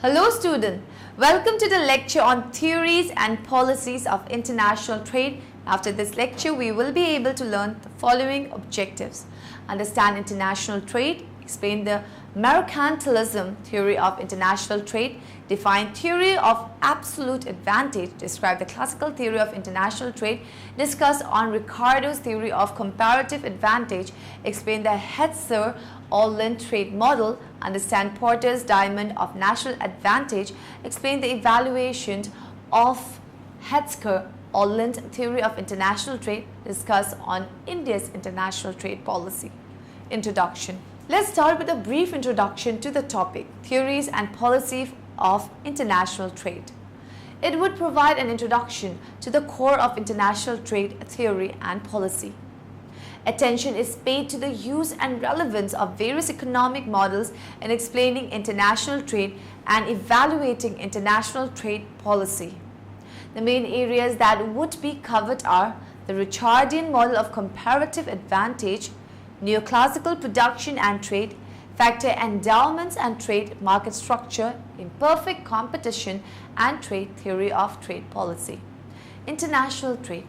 Hello student, welcome to the lecture on theories and policies of international trade. After this lecture, we will be able to learn the following objectives. Understand international trade, explain the Mercantilism theory of international trade, define theory of absolute advantage, describe the classical theory of international trade, discuss on Ricardo's theory of comparative advantage, explain the Heckscher-Ohlin trade model, understand Porter's diamond of national advantage, explain the evaluation of Heckscher-Ohlin's theory of international trade, discuss on India's international trade policy. Introduction. Let's start with a brief introduction to the topic, theories and policy of international trade. It would provide an introduction to the core of international trade theory and policy. Attention is paid to the use and relevance of various economic models in explaining international trade and evaluating international trade policy. The main areas that would be covered are the Richardian model of comparative advantage, neoclassical production and trade, factor endowments and trade market structure, imperfect competition, and trade theory of trade policy. International trade.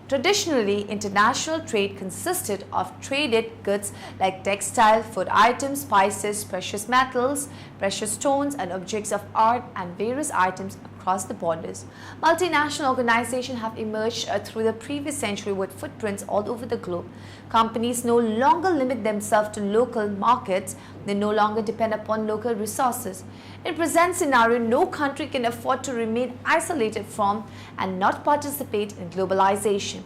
Traditionally, international trade consisted of traded goods like textile, food items, spices, precious metals, precious stones, and objects of art, and various items across the borders. Multinational organizations have emerged through the previous century with footprints all over the globe. Companies no longer limit themselves to local markets. They no longer depend upon local resources. In present scenario, no country can afford to remain isolated from and not participate in globalization.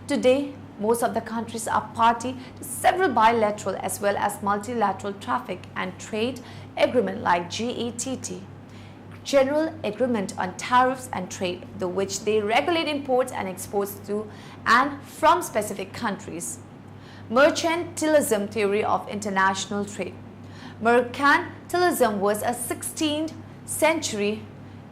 Today, most of the countries are party to several bilateral as well as multilateral traffic and trade agreements like GATT, General Agreement on Tariffs and Trade, through which they regulate imports and exports to and from specific countries. Mercantilism theory of international trade. Mercantilism was a 16th century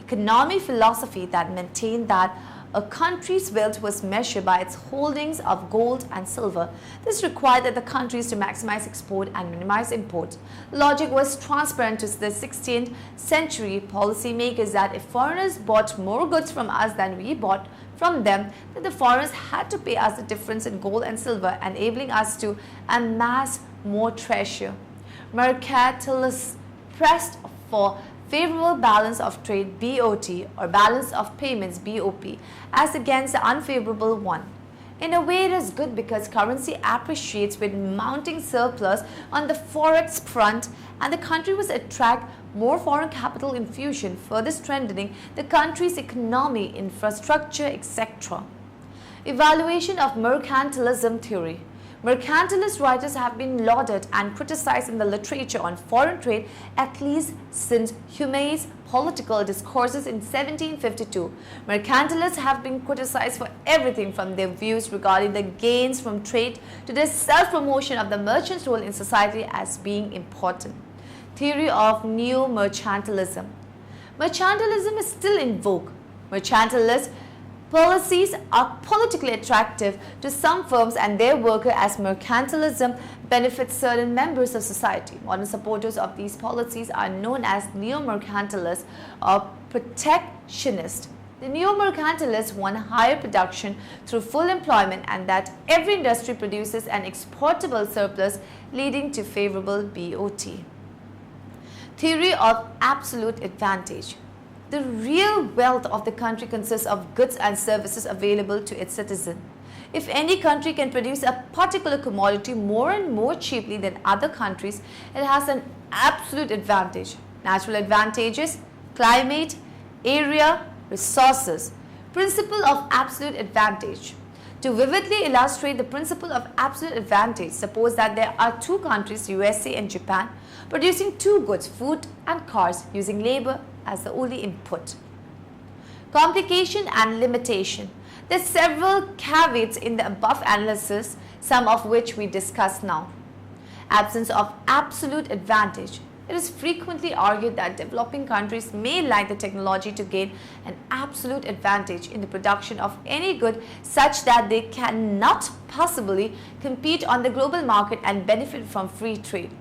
economic philosophy that maintained that a country's wealth was measured by its holdings of gold and silver. This required that the countries to maximize export and minimize import. The logic was transparent to the 16th century policymakers that if foreigners bought more goods from us than we bought from them, then the foreigners had to pay us the difference in gold and silver, enabling us to amass more treasure. Mercantilists pressed for favorable balance of trade BOT or balance of payments BOP as against the unfavorable one. In a way, it is good because currency appreciates with mounting surplus on the forex front, and the country will attract more foreign capital infusion, further strengthening the country's economy, infrastructure, etc. Evaluation of mercantilism theory. Mercantilist writers have been lauded and criticized in the literature on foreign trade at least since Hume's political discourses in 1752. Mercantilists have been criticized for everything from their views regarding the gains from trade to their self-promotion of the merchant's role in society as being important. Theory of neo-mercantilism. Mercantilism is still in vogue. Mercantilist policies are politically attractive to some firms and their workers as mercantilism benefits certain members of society. Modern supporters of these policies are known as neo-mercantilists or protectionists. The neo-mercantilists want higher production through full employment and that every industry produces an exportable surplus leading to favorable BOT. Theory of absolute advantage. The real wealth of the country consists of goods and services available to its citizens. If any country can produce a particular commodity more and more cheaply than other countries, it has an absolute advantage. Natural advantages, climate, area, resources. Principle of absolute advantage. To vividly illustrate the principle of absolute advantage, suppose that there are two countries, USA and Japan, producing two goods, food and cars, using labor as the only input. Complication and limitation. There are several caveats in the above analysis, some of which we discuss now. Absence of absolute advantage. It is frequently argued that developing countries may lack the technology to gain an absolute advantage in the production of any good such that they cannot possibly compete on the global market and benefit from free trade.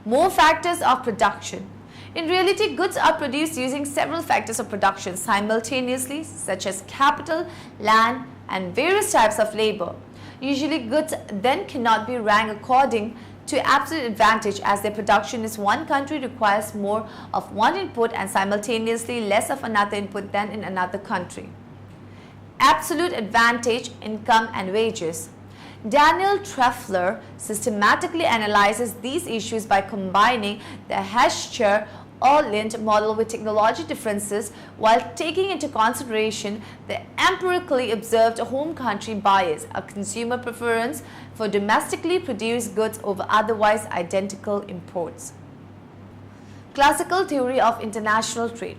More factors of production. In reality, goods are produced using several factors of production simultaneously, such as capital, land, and various types of labor. Usually, goods then cannot be ranked according to absolute advantage, as their production in one country requires more of one input and simultaneously less of another input than in another country. Absolute advantage, income and wages. Daniel Treffler systematically analyzes these issues by combining the Heckscher-Ohlin model with technology differences while taking into consideration the empirically observed home country bias, a consumer preference for domestically produced goods over otherwise identical imports. Classical theory of international trade.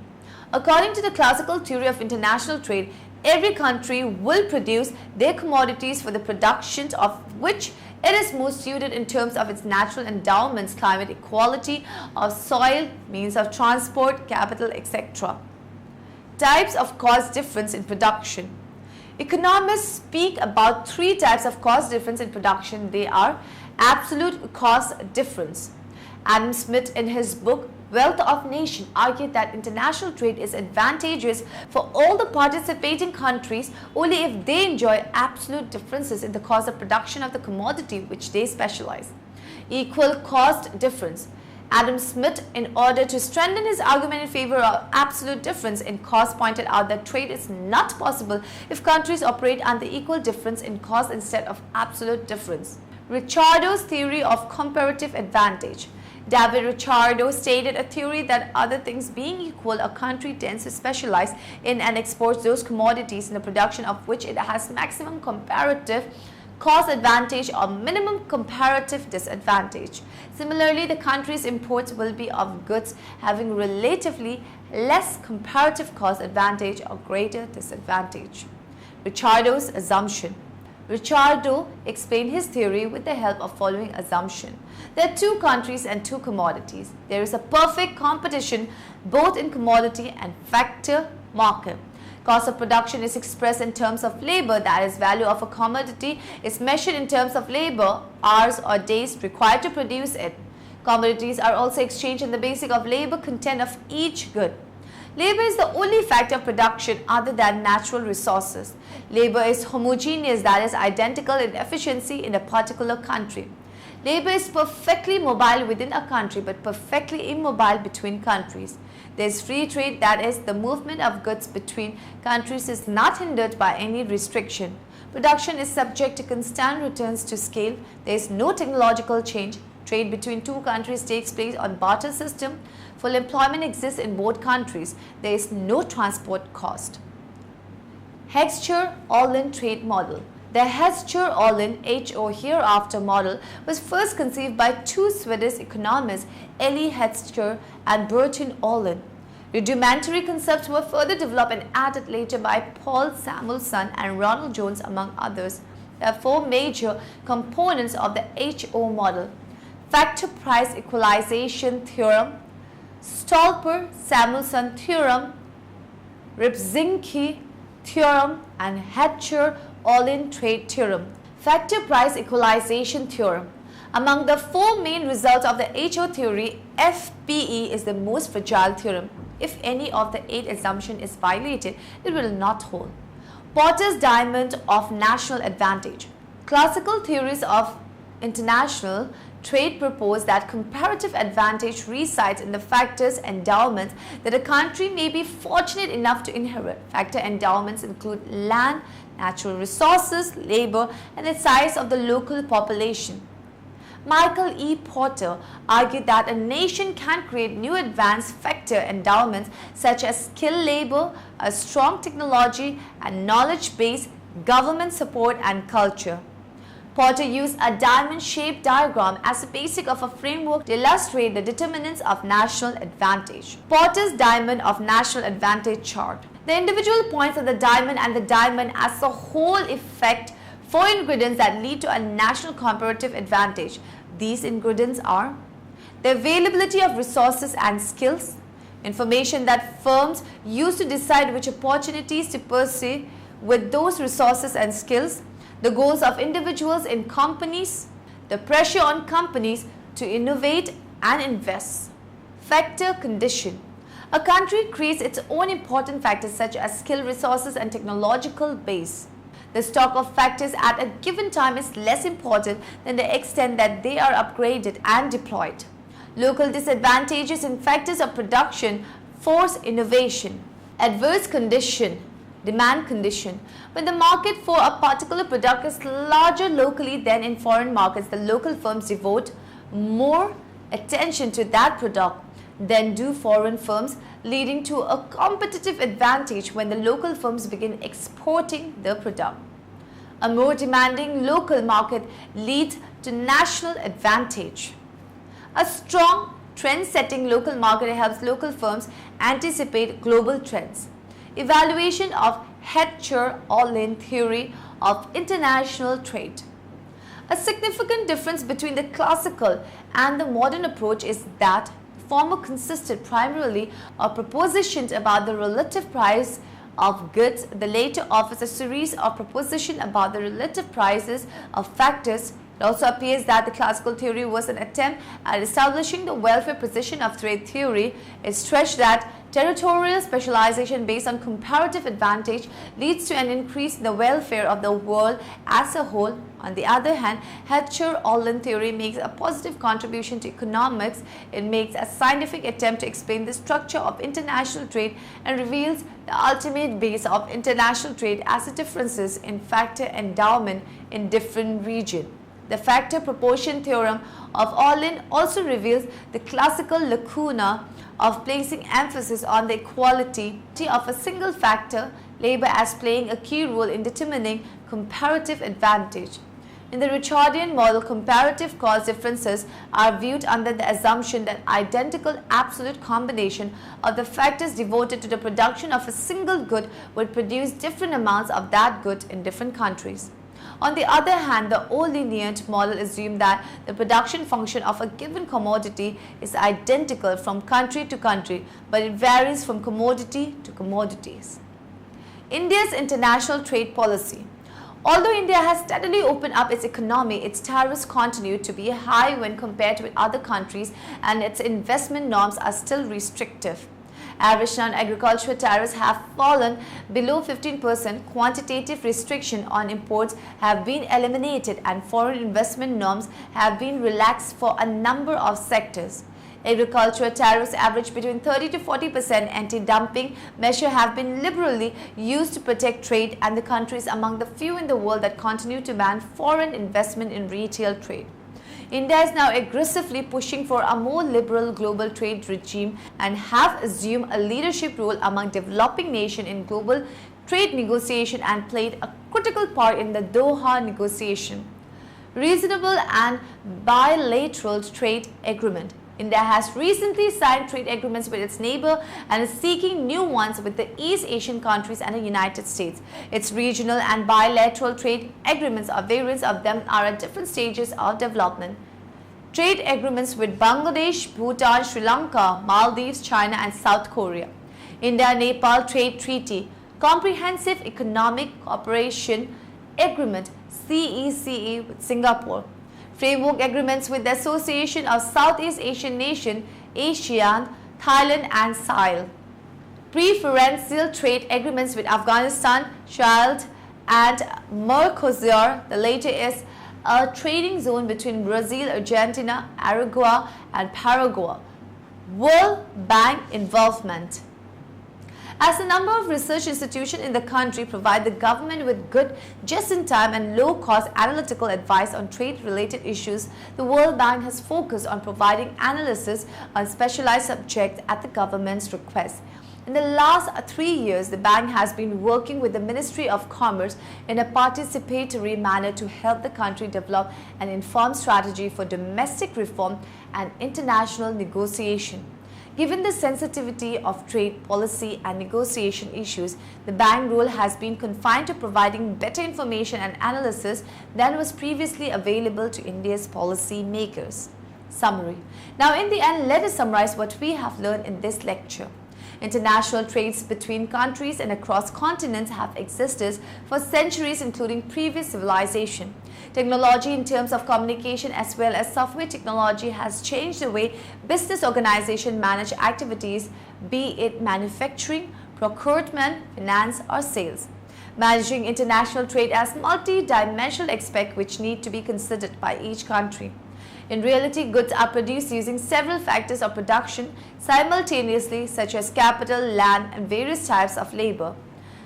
According to the classical theory of international trade, every country will produce their commodities for the production of which it is most suited in terms of its natural endowments, climate, equality of soil, means of transport, capital, etc. Types of cost difference in production. Economists speak about three types of cost difference in production. They are absolute cost difference. Adam Smith, in his book Wealth of Nations, argued that international trade is advantageous for all the participating countries only if they enjoy absolute differences in the cost of production of the commodity which they specialize. Equal cost difference. Adam Smith, in order to strengthen his argument in favor of absolute difference in cost, pointed out that trade is not possible if countries operate under equal difference in cost instead of absolute difference. Ricardo's theory of comparative advantage. David Ricardo stated a theory that other things being equal, a country tends to specialize in and exports those commodities in the production of which it has maximum comparative cost advantage or minimum comparative disadvantage. Similarly, the country's imports will be of goods having relatively less comparative cost advantage or greater disadvantage. Ricardo's assumption. Ricardo explained his theory with the help of following assumption. There are two countries and two commodities. There is a perfect competition both in commodity and factor market. Cost of production is expressed in terms of labor, that is, value of a commodity is measured in terms of labor, hours or days required to produce it. Commodities are also exchanged on the basis of labor content of each good. Labor is the only factor of production other than natural resources. Labor is homogeneous, that is, identical in efficiency in a particular country. Labor is perfectly mobile within a country but perfectly immobile between countries. There is free trade, that is, the movement of goods between countries is not hindered by any restriction. Production is subject to constant returns to scale. There is no technological change. Trade between two countries takes place on barter system. Full employment exists in both countries. There is no transport cost. Heckscher-Ohlin trade model. The Heckscher-Ohlin HO hereafter model was first conceived by two Swedish economists, Elie Heckscher and Bertil Ohlin. Rudimentary concepts were further developed and added later by Paul Samuelson and Ronald Jones, among others. There are four major components of the HO model: factor price equalization theorem, Stolper-Samuelson theorem, Rybczynski theorem, and Heckscher-Ohlin trade theorem. Factor price equalization theorem. Among the four main results of the HO theory, FPE is the most fragile theorem. If any of the 8 assumptions is violated, it will not hold. Porter's diamond of national advantage. Classical theories of international trade propose that comparative advantage resides in the factors endowments that a country may be fortunate enough to inherit. Factor endowments include land, natural resources, labor, and the size of the local population. Michael E. Porter argued that a nation can create new advanced factor endowments such as skilled labor, a strong technology and knowledge base, government support, and culture. Porter used a diamond-shaped diagram as the basis of a framework to illustrate the determinants of national advantage. Porter's diamond of national advantage chart. The individual points of the diamond and the diamond as a whole effect 4 ingredients that lead to a national comparative advantage. These ingredients are the availability of resources and skills, information that firms use to decide which opportunities to pursue with those resources and skills, the goals of individuals in companies, the pressure on companies to innovate and invest. Factor condition. A country creates its own important factors such as skill, resources and technological base. The stock of factors at a given time is less important than the extent that they are upgraded and deployed. Local disadvantages in factors of production force innovation. Adverse condition. Demand condition. When the market for a particular product is larger locally than in foreign markets, the local firms devote more attention to that product than do foreign firms, leading to a competitive advantage when the local firms begin exporting their product. A more demanding local market leads to national advantage. A strong trend-setting local market helps local firms anticipate global trends. Evaluation of Heckscher-Ohlin theory of international trade. A significant difference between the classical and the modern approach is that the former consisted primarily of propositions about the relative price of goods. The later offers a series of propositions about the relative prices of factors. It also appears that the classical theory was an attempt at establishing the welfare position of trade theory. It stressed that territorial specialization based on comparative advantage leads to an increase in the welfare of the world as a whole. On the other hand, Heckscher-Ohlin theory makes a positive contribution to economics. It makes a scientific attempt to explain the structure of international trade and reveals the ultimate base of international trade as the differences in factor endowment in different regions. The factor proportion theorem of Ohlin also reveals the classical lacuna of placing emphasis on the equality of a single factor, labor as playing a key role in determining comparative advantage. In the Richardian model, comparative cost differences are viewed under the assumption that identical absolute combination of the factors devoted to the production of a single good would produce different amounts of that good in different countries. On the other hand, the Ohlinian model assumed that the production function of a given commodity is identical from country to country, but it varies from commodity to commodities. India's international trade policy. Although India has steadily opened up its economy, its tariffs continue to be high when compared with other countries, and its investment norms are still restrictive. Average non-agricultural tariffs have fallen below 15%, quantitative restriction on imports have been eliminated, and foreign investment norms have been relaxed for a number of sectors. Agricultural tariffs average between 30 to 40%. Anti-dumping measures have been liberally used to protect trade, and the country is among the few in the world that continue to ban foreign investment in retail trade. India is now aggressively pushing for a more liberal global trade regime and have assumed a leadership role among developing nations in global trade negotiation and played a critical part in the Doha negotiation. Reasonable and bilateral trade agreement. India has recently signed trade agreements with its neighbor and is seeking new ones with the East Asian countries and the United States. Its regional and bilateral trade agreements, or variants of them, are at different stages of development. Trade agreements with Bangladesh, Bhutan, Sri Lanka, Maldives, China and South Korea. India-Nepal Trade Treaty, Comprehensive Economic Cooperation Agreement CECA with Singapore. Framework agreements with the Association of Southeast Asian Nations, ASEAN, Thailand and SAIL. Preferential trade agreements with Afghanistan, Chile and Mercosur. The latter is a trading zone between Brazil, Argentina, Uruguay and Paraguay. World Bank involvement. As a number of research institutions in the country provide the government with good, just-in-time and low-cost analytical advice on trade-related issues, the World Bank has focused on providing analysis on specialized subjects at the government's request. In the last 3 years, the bank has been working with the Ministry of Commerce in a participatory manner to help the country develop an informed strategy for domestic reform and international negotiation. Given the sensitivity of trade policy and negotiation issues, the bank role has been confined to providing better information and analysis than was previously available to India's policy makers. Summary. Now, in the end, let us summarize what we have learned in this lecture. International trades between countries and across continents have existed for centuries, including previous civilization. Technology in terms of communication as well as software technology has changed the way business organizations manage activities, be it manufacturing, procurement, finance or sales. Managing international trade has multi-dimensional aspects which need to be considered by each country. In reality, goods are produced using several factors of production simultaneously, such as capital, land, and various types of labor.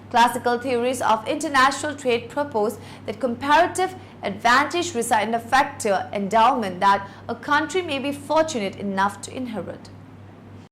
Classical theories of international trade propose that comparative advantage resides in the factor endowment that a country may be fortunate enough to inherit.